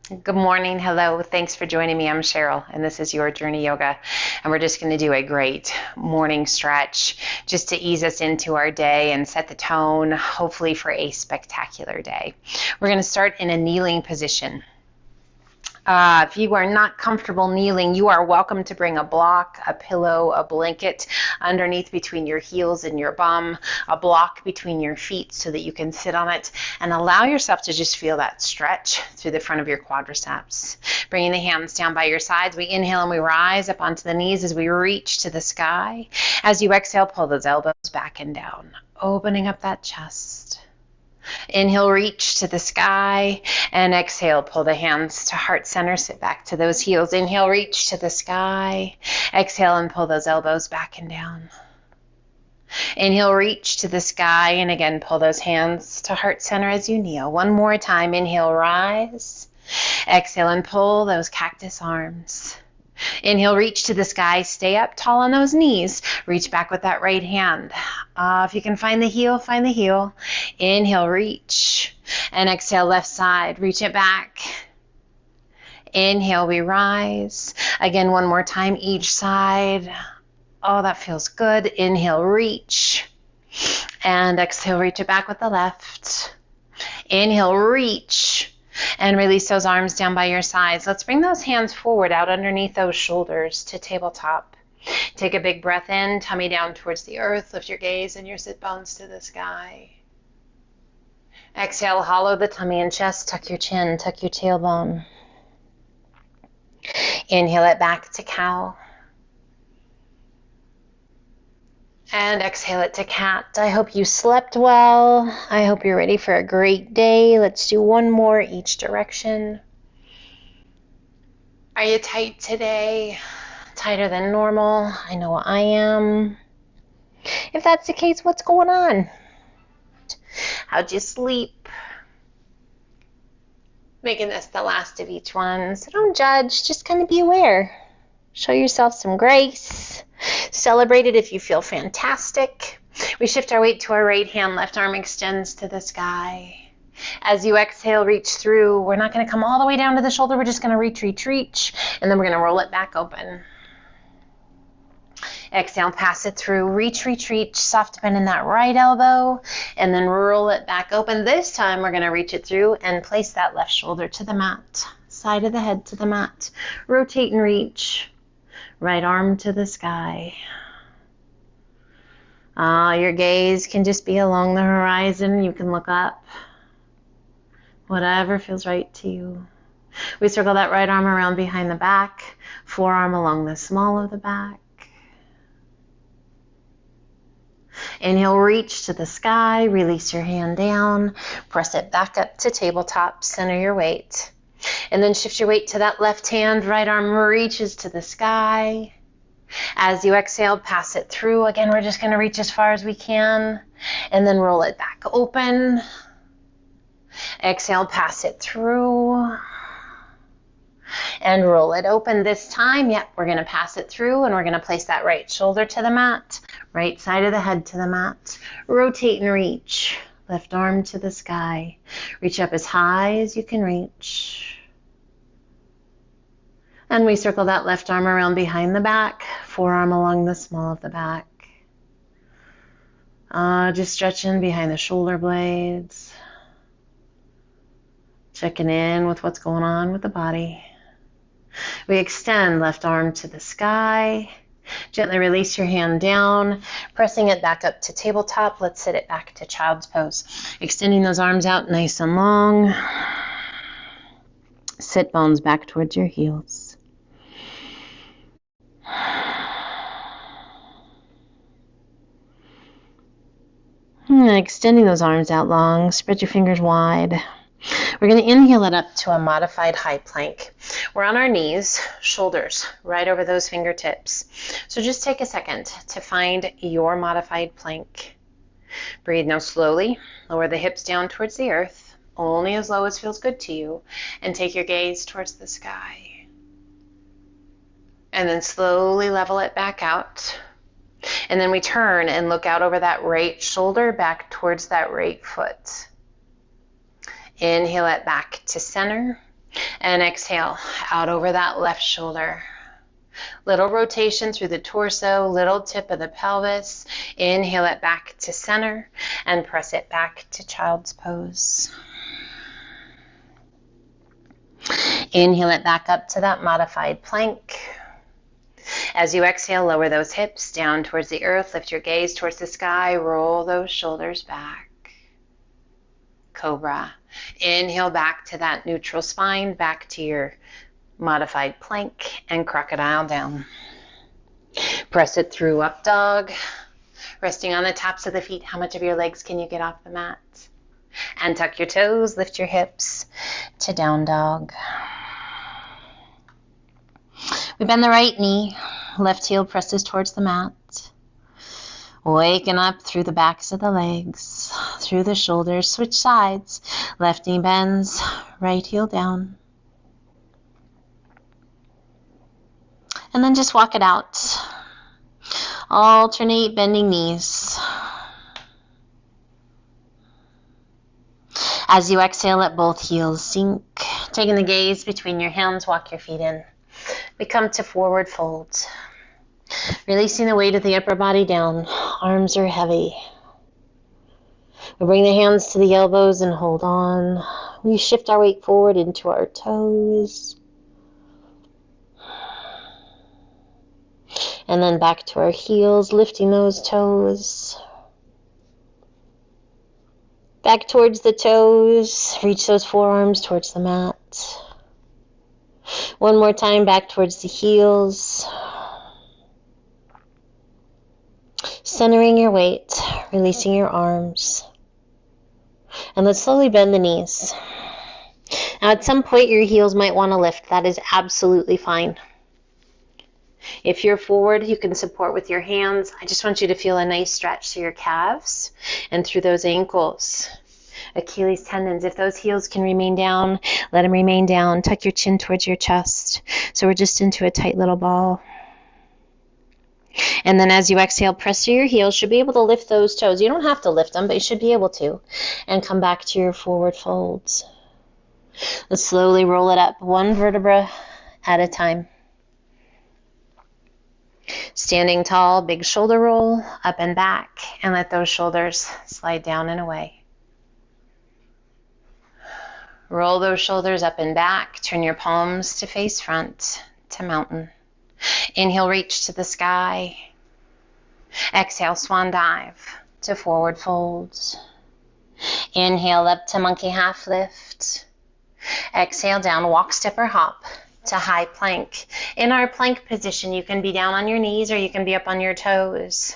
Good morning. Hello. Thanks for joining me. I'm Cheryl, and this is Your Journey Yoga. And we're just going to do a great morning stretch just to ease us into our day and set the tone, hopefully for a spectacular day. We're going to start in a kneeling position. If you are not comfortable kneeling, you are welcome to bring a block, a pillow, a blanket underneath between your heels and your bum, a block between your feet so that you can sit on it, and allow yourself to just feel that stretch through the front of your quadriceps. Bringing the hands down by your sides, we inhale and we rise up onto the knees as we reach to the sky. As you exhale, pull those elbows back and down, opening up that chest. Inhale, reach to the sky, and exhale, pull the hands to heart center, sit back to those heels. Inhale, reach to the sky. Exhale, and pull those elbows back and down. Inhale, reach to the sky, and again, pull those hands to heart center as you kneel. One more time, inhale, rise. Exhale, and pull those cactus arms. Inhale, reach to the sky, stay up tall on those knees. Reach back with that right hand. If you can find the heel, find the heel. Inhale, reach. And exhale, left side, reach it back. Inhale, we rise. Again, one more time, each side. Oh, that feels good. Inhale, reach. And exhale, reach it back with the left. Inhale, reach. And release those arms down by your sides. Let's bring those hands forward out underneath those shoulders to tabletop. Take a big breath in, tummy down towards the earth. Lift your gaze and your sit bones to the sky. Exhale, hollow the tummy and chest. Tuck your chin, tuck your tailbone. Inhale it back to cow. And exhale it to cat. I hope you slept well. I hope you're ready for a great day. Let's do one more each direction. Are you tight today? Tighter than normal? I know I am. If that's the case, what's going on? How'd you sleep? Making this the last of each one. So don't judge, just kind of be aware. Show yourself some grace. Celebrate it if you feel fantastic. We shift our weight to our right hand, left arm extends to the sky. As you exhale, reach through. We're not going to come all the way down to the shoulder. We're just going to reach, and then we're going to roll it back open. Exhale, pass it through. Reach, soft bend in that right elbow, and then roll it back open. This time, we're going to reach it through and place that left shoulder to the mat, side of the head to the mat. Rotate and reach. Right arm to the sky. Your gaze can just be along the horizon. You can look up. Whatever feels right to you. We circle that right arm around behind the back, forearm along the small of the back. Inhale, reach to the sky, release your hand down, press it back up to tabletop, center your weight. And then shift your weight to that left hand, right arm reaches to the sky. As you exhale, pass it through. Again, we're just going to reach as far as we can, and then roll it back open. Exhale, pass it through, and roll it open. This time, we're going to pass it through, and we're going to place that right shoulder to the mat, right side of the head to the mat. Rotate and reach. Left arm to the sky. Reach up as high as you can reach. And we circle that left arm around behind the back, forearm along the small of the back. Just stretching behind the shoulder blades. Checking in with what's going on with the body. We extend left arm to the sky. Gently release your hand down, pressing it back up to tabletop. Let's sit it back to child's pose. Extending those arms out nice and long. Sit bones back towards your heels. Extending those arms out long. Spread your fingers wide. We're going to inhale it up to a modified high plank. We're on our knees, shoulders right over those fingertips. So just take a second to find your modified plank. Breathe now slowly. Lower the hips down towards the earth, only as low as feels good to you, and take your gaze towards the sky. And then slowly level it back out. And then we turn and look out over that right shoulder back towards that right foot. Inhale it back to center. And exhale out over that left shoulder. Little rotation through the torso, little tip of the pelvis. Inhale it back to center and press it back to child's pose. Inhale it back up to that modified plank. As you exhale, lower those hips down towards the earth. Lift your gaze towards the sky. Roll those shoulders back. Cobra. Inhale back to that neutral spine, back to your modified plank, and crocodile down. Press it through up dog. Resting on the tops of the feet. How much of your legs can you get off the mat? And tuck your toes, lift your hips to down dog. We bend the right knee, left heel presses towards the mat. Waking up through the backs of the legs, through the shoulders, switch sides. Left knee bends, right heel down. And then just walk it out. Alternate bending knees. As you exhale, let both heels sink. Taking the gaze between your hands, walk your feet in. We come to forward fold. Releasing the weight of the upper body down. Arms are heavy. We bring the hands to the elbows and hold on. We shift our weight forward into our toes. And then back to our heels, lifting those toes. Back towards the toes. Reach those forearms towards the mat. One more time, back towards the heels. Centering your weight, releasing your arms. And let's slowly bend the knees. Now at some point your heels might want to lift. That is absolutely fine. If you're forward, you can support with your hands. I just want you to feel a nice stretch through your calves and through those ankles. Achilles tendons, if those heels can remain down, let them remain down. Tuck your chin towards your chest. So we're just into a tight little ball. And then as you exhale, press through your heels. Should be able to lift those toes. You don't have to lift them, but you should be able to. And come back to your forward folds. Let's slowly roll it up, one vertebra at a time. Standing tall, big shoulder roll, up and back, and let those shoulders slide down and away. Roll those shoulders up and back, turn your palms to face front, to mountain. Inhale, reach to the sky. Exhale, swan dive to forward folds. Inhale, up to monkey half lift. Exhale, down, walk, step, or hop to high plank. In our plank position, you can be down on your knees or you can be up on your toes.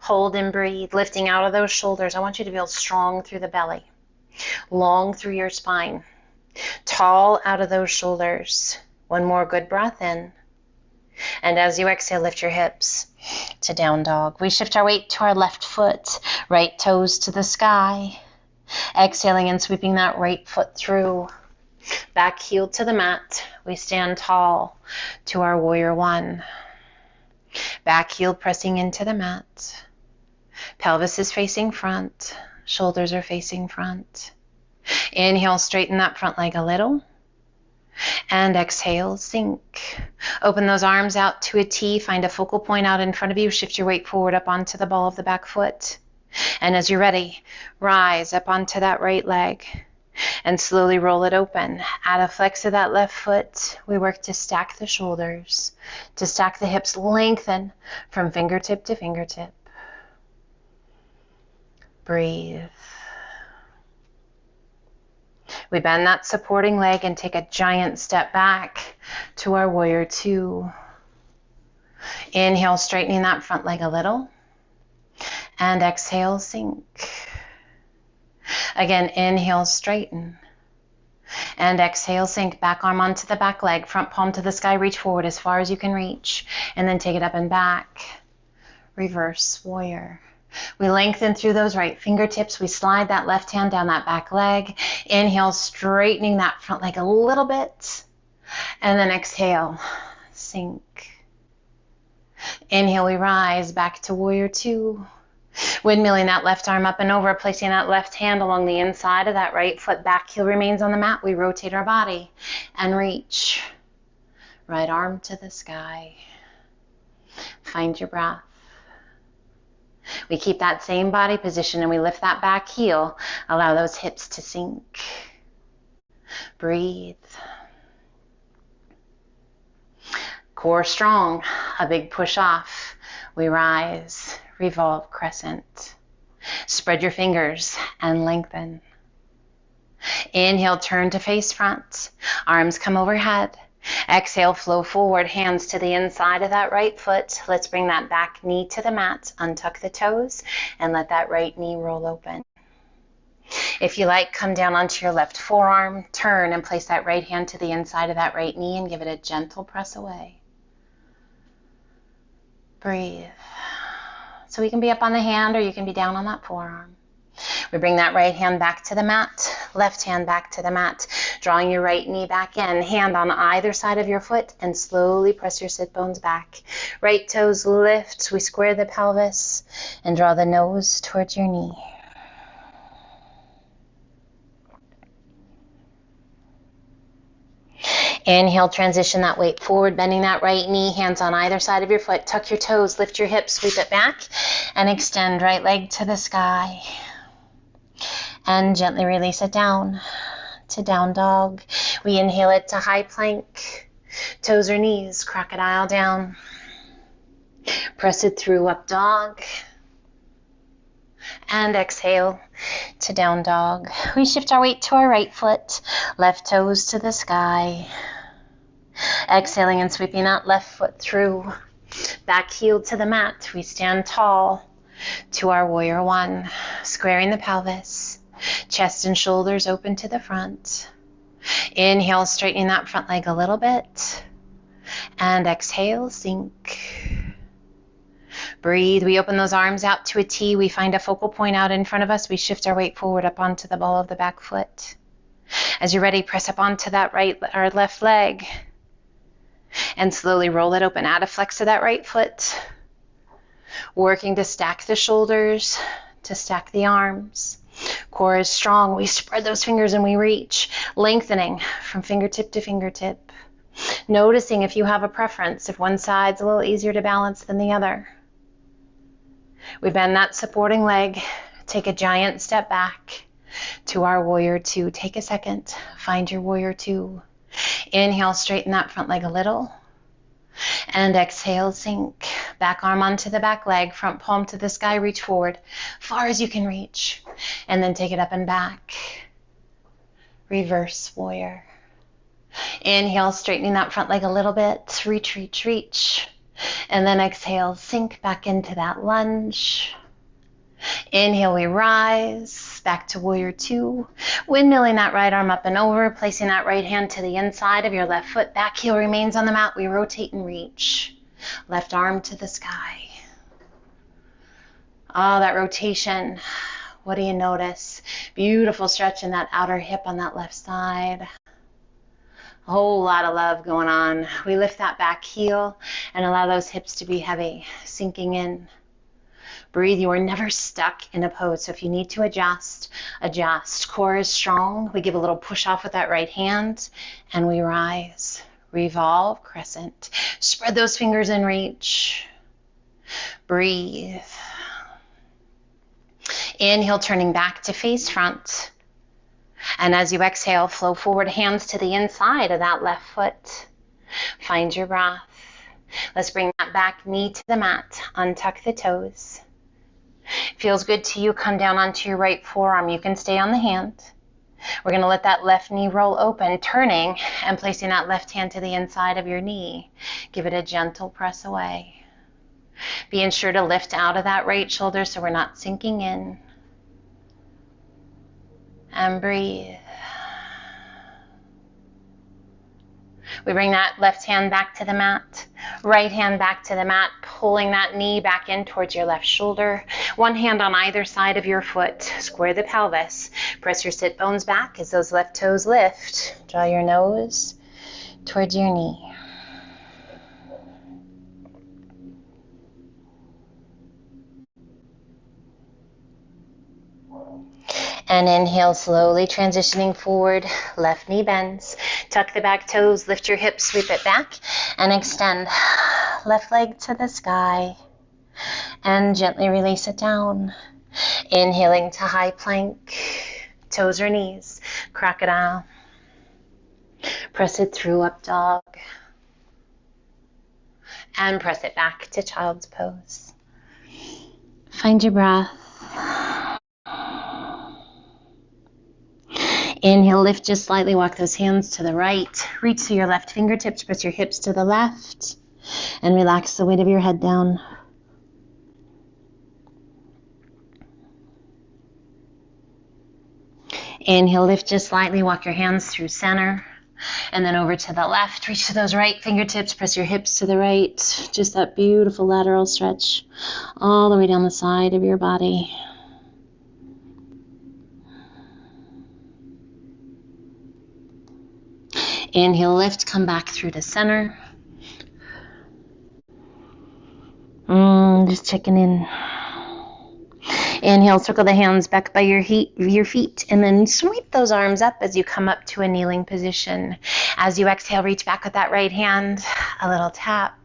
Hold and breathe, lifting out of those shoulders. I want you to feel strong through the belly, long through your spine, tall out of those shoulders. One more good breath in. And as you exhale, lift your hips to down dog. We shift our weight to our left foot, right toes to the sky. Exhaling and sweeping that right foot through. Back heel to the mat. We stand tall to our warrior one. Back heel pressing into the mat. Pelvis is facing front. Shoulders are facing front. Inhale, straighten that front leg a little. And exhale, sink. Open those arms out to a T. Find a focal point out in front of you. Shift your weight forward up onto the ball of the back foot. And as you're ready, rise up onto that right leg and slowly roll it open. Add a flex of that left foot. We work to stack the shoulders, to stack the hips, lengthen from fingertip to fingertip. Breathe. We bend that supporting leg and take a giant step back to our warrior two. Inhale, straightening that front leg a little. And exhale, sink. Again, inhale, straighten. And exhale, sink. Back arm onto the back leg. Front palm to the sky. Reach forward as far as you can reach. And then take it up and back. Reverse warrior. We lengthen through those right fingertips. We slide that left hand down that back leg. Inhale, straightening that front leg a little bit. And then exhale, sink. Inhale, we rise back to warrior two. Windmilling that left arm up and over, placing that left hand along the inside of that right foot. Back heel remains on the mat. We rotate our body and reach. Right arm to the sky. Find your breath. We keep that same body position and we lift that back heel. Allow those hips to sink. Breathe. Core strong. A big push off. We rise. Revolve crescent. Spread your fingers and lengthen. Inhale, turn to face front. Arms come overhead. Exhale, flow forward, hands to the inside of that right foot. Let's bring that back knee to the mat. Untuck the toes and let that right knee roll open. If you like, come down onto your left forearm, turn and place that right hand to the inside of that right knee and give it a gentle press away. Breathe. So we can be up on the hand or you can be down on that forearm. We bring that right hand back to the mat, left hand back to the mat, drawing your right knee back in, hand on either side of your foot, and slowly press your sit bones back. Right toes lift, we square the pelvis, and draw the nose towards your knee. Inhale, transition that weight forward, bending that right knee, hands on either side of your foot. Tuck your toes, lift your hips, sweep it back, and extend right leg to the sky. And gently release it down to down dog. We inhale it to high plank. Toes or knees, crocodile down. Press it through up dog. And exhale to down dog. We shift our weight to our right foot. Left toes to the sky. Exhaling and sweeping that left foot through. Back heel to the mat. We stand tall to our warrior one. Squaring the pelvis. Chest and shoulders open to the front. Inhale, straightening that front leg a little bit. And exhale, sink. Breathe. We open those arms out to a T. We find a focal point out in front of us. We shift our weight forward up onto the ball of the back foot. As you're ready, press up onto that right or left leg. And slowly roll it open. Add a flex to that right foot. Working to stack the shoulders, to stack the arms. Core is strong. We spread those fingers and we reach, lengthening from fingertip to fingertip. Noticing if you have a preference, if one side's a little easier to balance than the other. We bend that supporting leg, take a giant step back to our warrior two. Take a second, find your warrior two. Inhale, straighten that front leg a little. And exhale, sink. Back arm onto the back leg, front palm to the sky, reach forward, far as you can reach. And then take it up and back. Reverse warrior. Inhale, straightening that front leg a little bit. Reach, reach, reach. And then exhale, sink back into that lunge. Inhale, we rise, back to warrior two. Windmilling that right arm up and over, placing that right hand to the inside of your left foot. Back heel remains on the mat. We rotate and reach. Left arm to the sky. Oh, that rotation. What do you notice? Beautiful stretch in that outer hip on that left side. A whole lot of love going on. We lift that back heel and allow those hips to be heavy, sinking in. Breathe. You are never stuck in a pose. So if you need to adjust, adjust. Core is strong. We give a little push off with that right hand and we rise. Revolve, crescent. Spread those fingers and reach. Breathe. Inhale, turning back to face front. And as you exhale, flow forward, hands to the inside of that left foot. Find your breath. Let's bring that back knee to the mat. Untuck the toes. Feels good to you, come down onto your right forearm. You can stay on the hand. We're going to let that left knee roll open, turning and placing that left hand to the inside of your knee. Give it a gentle press away. Being sure to lift out of that right shoulder so we're not sinking in. And breathe. We bring that left hand back to the mat, right hand back to the mat, pulling that knee back in towards your left shoulder. One hand on either side of your foot. Square the pelvis. Press your sit bones back as those left toes lift. Draw your nose towards your knee. And inhale, slowly transitioning forward. Left knee bends. Tuck the back toes, lift your hips, sweep it back, and extend. Left leg to the sky. And gently release it down. Inhaling to high plank. Toes or knees. Crocodile. Press it through, up dog. And press it back to child's pose. Find your breath. Inhale, lift just slightly, walk those hands to the right. Reach to your left fingertips, press your hips to the left, and relax the weight of your head down. Inhale, lift just slightly, walk your hands through center, and then over to the left. Reach to those right fingertips, press your hips to the right. Just that beautiful lateral stretch all the way down the side of your body. Inhale, lift, come back through to center. Just checking in. Inhale, circle the hands back by your feet, and then sweep those arms up as you come up to a kneeling position. As you exhale, reach back with that right hand, a little tap.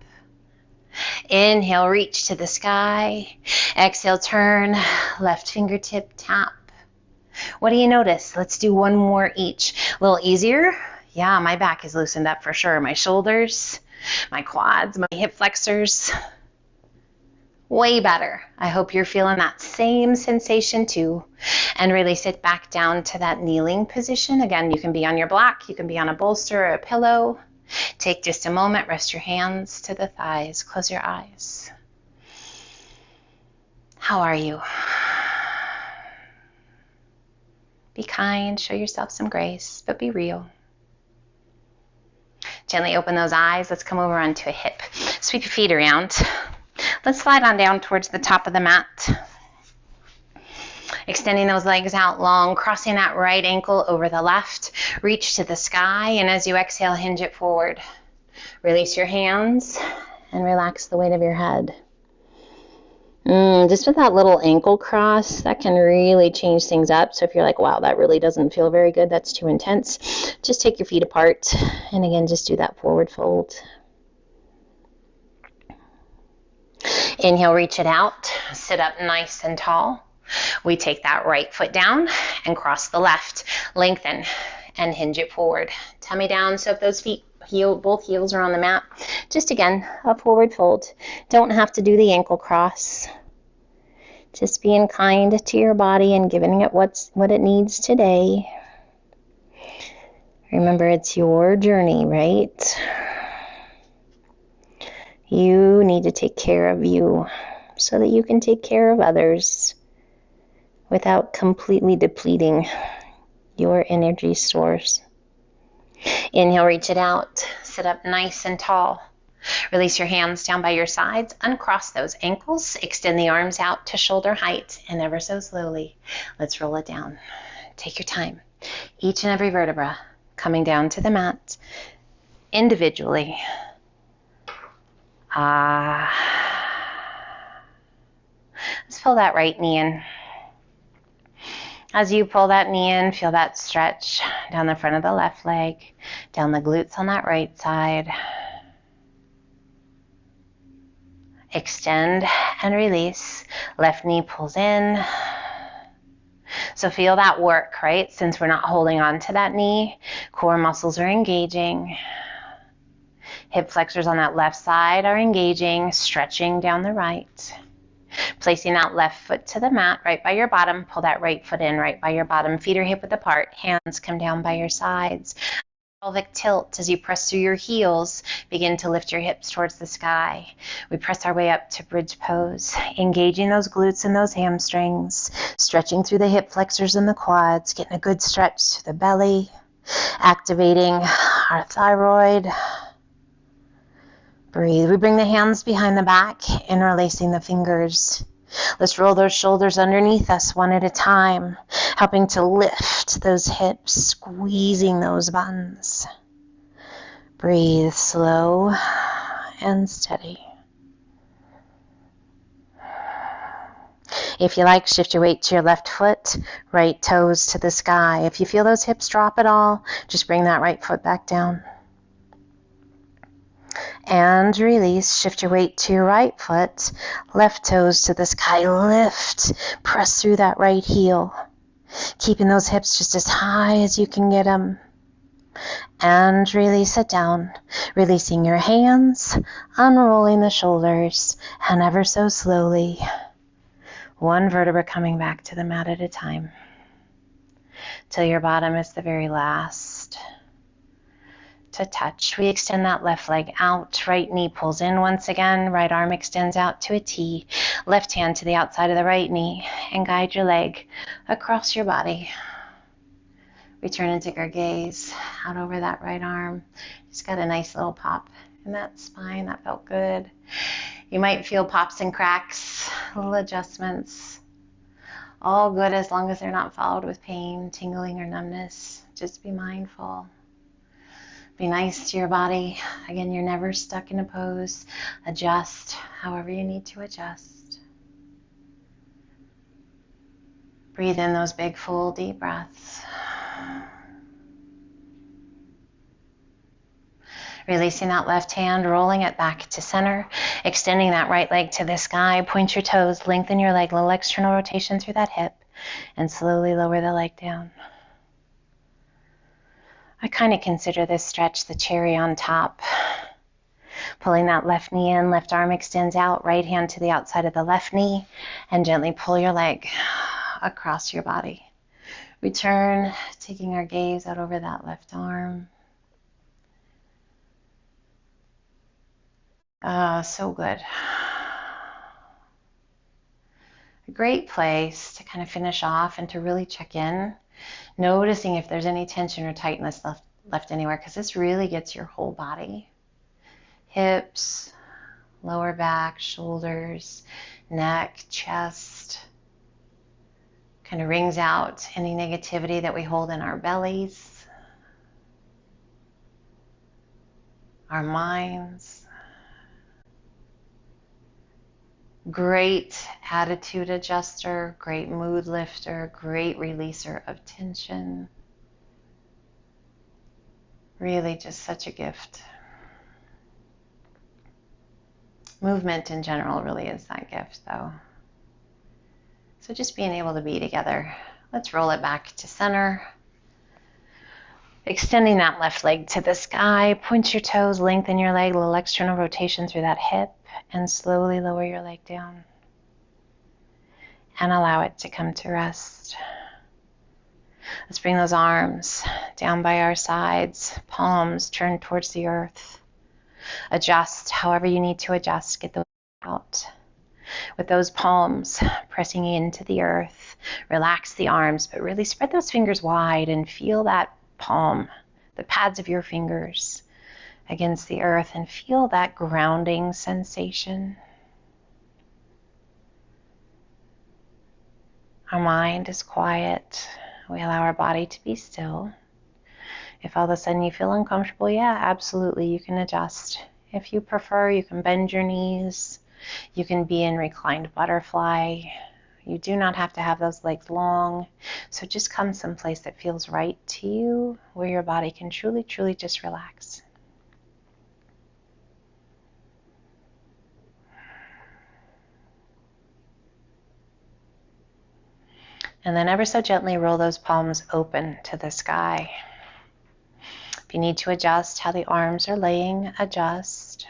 Inhale, reach to the sky. Exhale, turn, left fingertip tap. What do you notice? Let's do one more each. A little easier. Yeah, my back is loosened up for sure. My shoulders, my quads, my hip flexors. Way better. I hope you're feeling that same sensation too. And release it back down to that kneeling position. Again, you can be on your block, you can be on a bolster or a pillow. Take just a moment, rest your hands to the thighs, close your eyes. How are you? Be kind, show yourself some grace, but be real. Gently open those eyes. Let's come over onto a hip. Sweep your feet around. Let's slide on down towards the top of the mat. Extending those legs out long, crossing that right ankle over the left. Reach to the sky, and as you exhale, hinge it forward. Release your hands and relax the weight of your head. Just with that little ankle cross, that can really change things up. So if you're like, wow, that really doesn't feel very good, that's too intense, just take your feet apart. And again, just do that forward fold. Inhale, reach it out, sit up nice and tall. We take that right foot down and cross the left. Lengthen and hinge it forward. Tummy down, so if those feet both heels are on the mat. Just again, a forward fold. Don't have to do the ankle cross. Just being kind to your body and giving it what it needs today. Remember, it's your journey, right? You need to take care of you so that you can take care of others without completely depleting your energy stores. Inhale, reach it out. Sit up nice and tall. Release your hands down by your sides. Uncross those ankles. Extend the arms out to shoulder height, and ever so slowly, let's roll it down. Take your time. Each and every vertebra coming down to the mat individually. Let's pull that right knee in. As you pull that knee in, feel that stretch down the front of the left leg, down the glutes on that right side. Extend and release. Left knee pulls in. So feel that work, right? Since we're not holding on to that knee, core muscles are engaging. Hip flexors on that left side are engaging, stretching down the right. Placing that left foot to the mat right by your bottom. Pull that right foot in right by your bottom. Feet are hip width apart. Hands come down by your sides. Pelvic tilt as you press through your heels. Begin to lift your hips towards the sky. We press our way up to bridge pose. Engaging those glutes and those hamstrings. Stretching through the hip flexors and the quads. Getting a good stretch to the belly. Activating our thyroid. Breathe. We bring the hands behind the back, interlacing the fingers. Let's roll those shoulders underneath us one at a time, helping to lift those hips, squeezing those buns. Breathe slow and steady. If you like, shift your weight to your left foot, right toes to the sky. If you feel those hips drop at all, just bring that right foot back down. And release. Shift your weight to your right foot, left toes to the sky. Lift. Press through that right heel. Keeping those hips just as high as you can get them. And release it down. Releasing your hands, unrolling the shoulders, and ever so slowly, one vertebra coming back to the mat at a time, till your bottom is the very last to touch. We extend that left leg out, right knee pulls in once again, right arm extends out to a T, left hand to the outside of the right knee, and guide your leg across your body. Return and take our gaze out over that right arm. Just got a nice little pop in that spine. That felt good. You might feel pops and cracks, little adjustments. All good as long as they're not followed with pain, tingling, or numbness. Just be mindful. Be nice to your body. Again, you're never stuck in a pose. Adjust however you need to adjust. Breathe in those big, full, deep breaths. Releasing that left hand, rolling it back to center, extending that right leg to the sky. Point your toes, lengthen your leg, little external rotation through that hip, and slowly lower the leg down. I kind of consider this stretch the cherry on top. Pulling that left knee in, left arm extends out, right hand to the outside of the left knee, and gently pull your leg across your body. Return, taking our gaze out over that left arm. So good. A great place to kind of finish off and to really check in, noticing if there's any tension or tightness left anywhere, because this really gets your whole body. Hips, lower back, shoulders, neck, chest. Kind of wrings out any negativity that we hold in our bellies, our minds. Great attitude adjuster, great mood lifter, great releaser of tension. Really just such a gift. Movement in general really is that gift, though. So just being able to be together. Let's roll it back to center. Extending that left leg to the sky. Point your toes, lengthen your leg, a little external rotation through that hip, and slowly lower your leg down. And allow it to come to rest. Let's bring those arms down by our sides, palms turned towards the earth. Adjust however you need to adjust. Get those out. With those palms pressing into the earth, relax the arms, but really spread those fingers wide and feel that palm, the pads of your fingers against the earth, and feel that grounding sensation. Our mind is quiet. We allow our body to be still. If all of a sudden you feel uncomfortable, yeah, absolutely, you can adjust. If you prefer, you can bend your knees. You can be in reclined butterfly. You do not have to have those legs long. So just come someplace that feels right to you, where your body can truly, truly just relax. And then ever so gently roll those palms open to the sky. If you need to adjust how the arms are laying, adjust.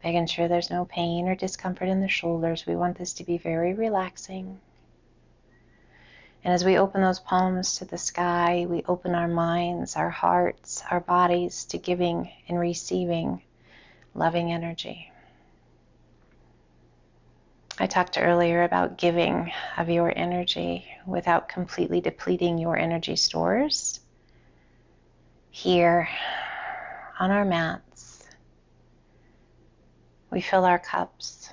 Making sure there's no pain or discomfort in the shoulders. We want this to be very relaxing. And as we open those palms to the sky, we open our minds, our hearts, our bodies to giving and receiving loving energy. I talked earlier about giving of your energy without completely depleting your energy stores. Here on our mats, we fill our cups.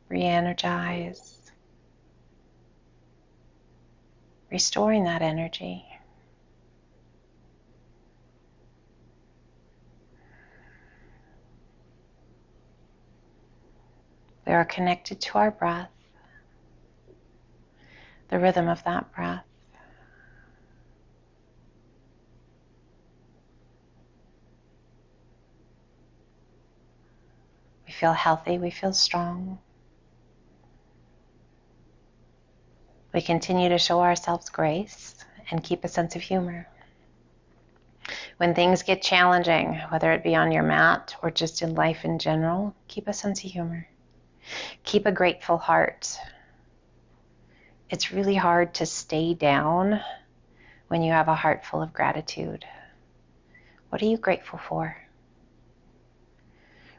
Re-energize, restoring that energy. We are connected to our breath, the rhythm of that breath. We feel healthy, we feel strong. We continue to show ourselves grace and keep a sense of humor. When things get challenging, whether it be on your mat or just in life in general, keep a sense of humor. Keep a grateful heart. It's really hard to stay down when you have a heart full of gratitude. What are you grateful for?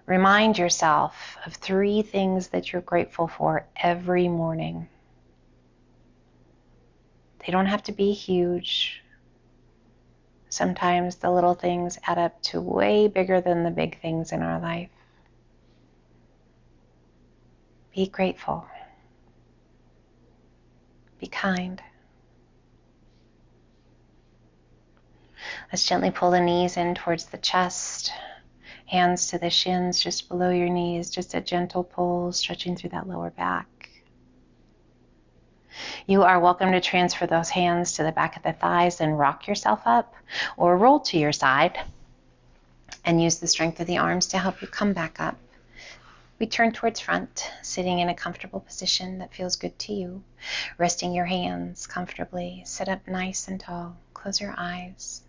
Remind yourself of 3 things that you're grateful for every morning. They don't have to be huge. Sometimes the little things add up to way bigger than the big things in our life. Be grateful. Be kind. Let's gently pull the knees in towards the chest. Hands to the shins just below your knees. Just a gentle pull, stretching through that lower back. You are welcome to transfer those hands to the back of the thighs and rock yourself up or roll to your side and use the strength of the arms to help you come back up. We turn towards front, sitting in a comfortable position that feels good to you. Resting your hands comfortably. Sit up nice and tall. Close your eyes.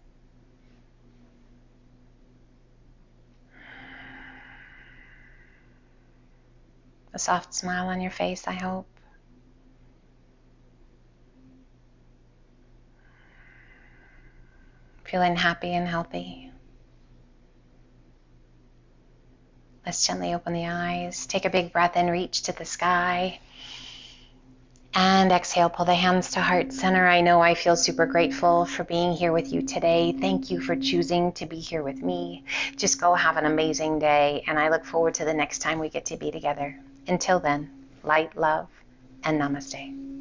A soft smile on your face, I hope. Feeling happy and healthy. Let's gently open the eyes. Take a big breath in, reach to the sky. And exhale, pull the hands to heart center. I know I feel super grateful for being here with you today. Thank you for choosing to be here with me. Just go have an amazing day, and I look forward to the next time we get to be together. Until then, light, love, and namaste.